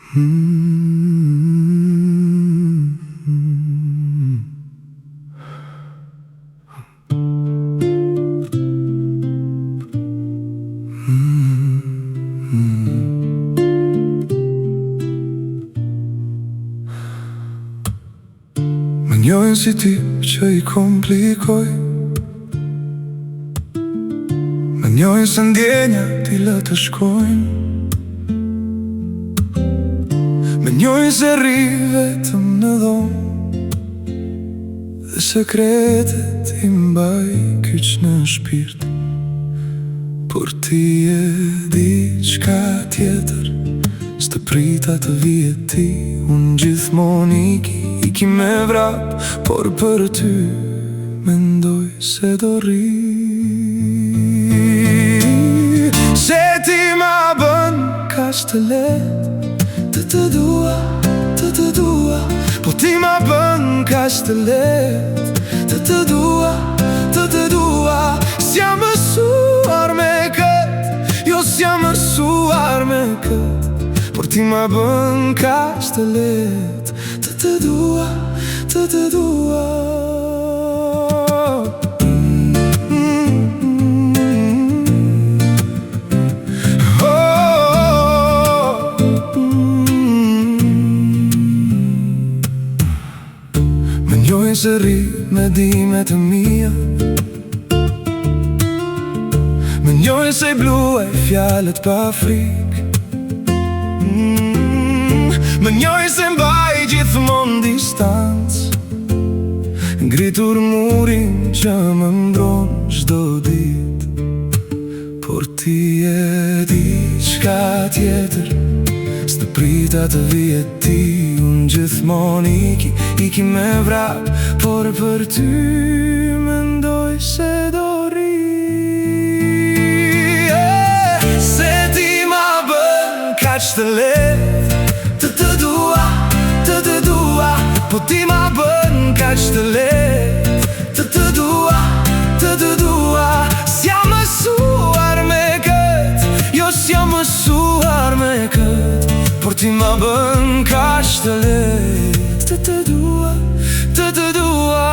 Me njojnë si ti që i komplikoj, me njojnë se ndjenja ti lë të shkojnë, me njojnë se rri vetëm në dhomë, dhe sekretet i mbaj kyç në shpirt. Por ti e diçka tjetër, s'të prita të vijet ti. Unë gjithmonë iki me vrap, por për ty mendoj se do rri. Se ti ma bën kaq të letë të dua, të dua. Po ti ma bën kaq të letë të dua, të dua. S'jam mësuar me këtë, jo s'jam mësuar me këtë, por ti ma bën kaq të letë të dua, të dua. Me njojnë se rri me dimet të mia, me njojnë se i bluaj fjallet pa frikë, me njojnë se mbaj gjithmonë distancë, ngritur murin që më mbron çdo ditë. Por ti e diçka tjetër, s'të prita të vijet ti. Unë gjithmonë iki me vrap, por për ty mendoj se do rri. Se ti ma bën kaq të letë të dua, të dua. Po ti ma bën kaq të letë të dua, të dua. S'jam mësuar me këtë, jo s'jam mësuar me këtë, por ti ma bën kaq të letë të dua, të dua.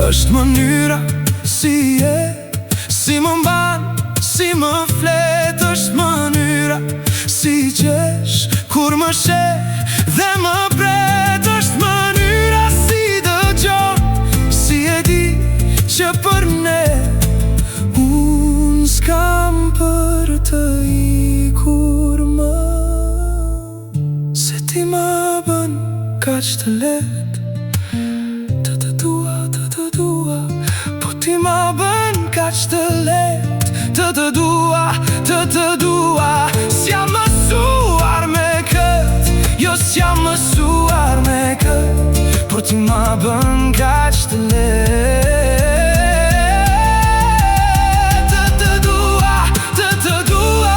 Është mënyra si e, si më mban, si më flet. Është mënyra si qesh kur më sheh dhe më pret. Është mënyra si dëgjon, si e di që për ne unë s'kam për të ikur më. Se ti ma bën kaq të letë të dua, të dua. Po ti ma bën kaq të letë të dua, të dua. S'jam mësuar me këtë, jo s'jam mësuar me këtë, por ti ma bën kaq të letë të dua, të dua.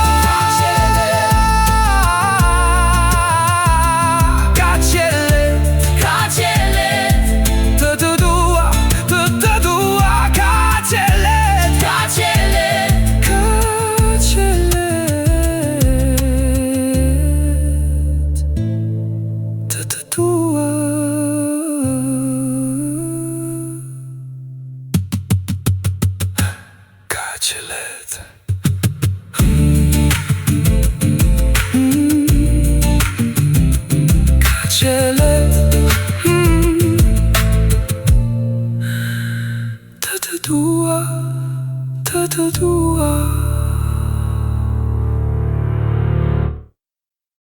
Kaq e letë, kaq e letë të dua, të dua. Kaq e letë, kaq e letë, kaq e letë të dua. Kaq e letë. Kaq e letë të dua, të dua.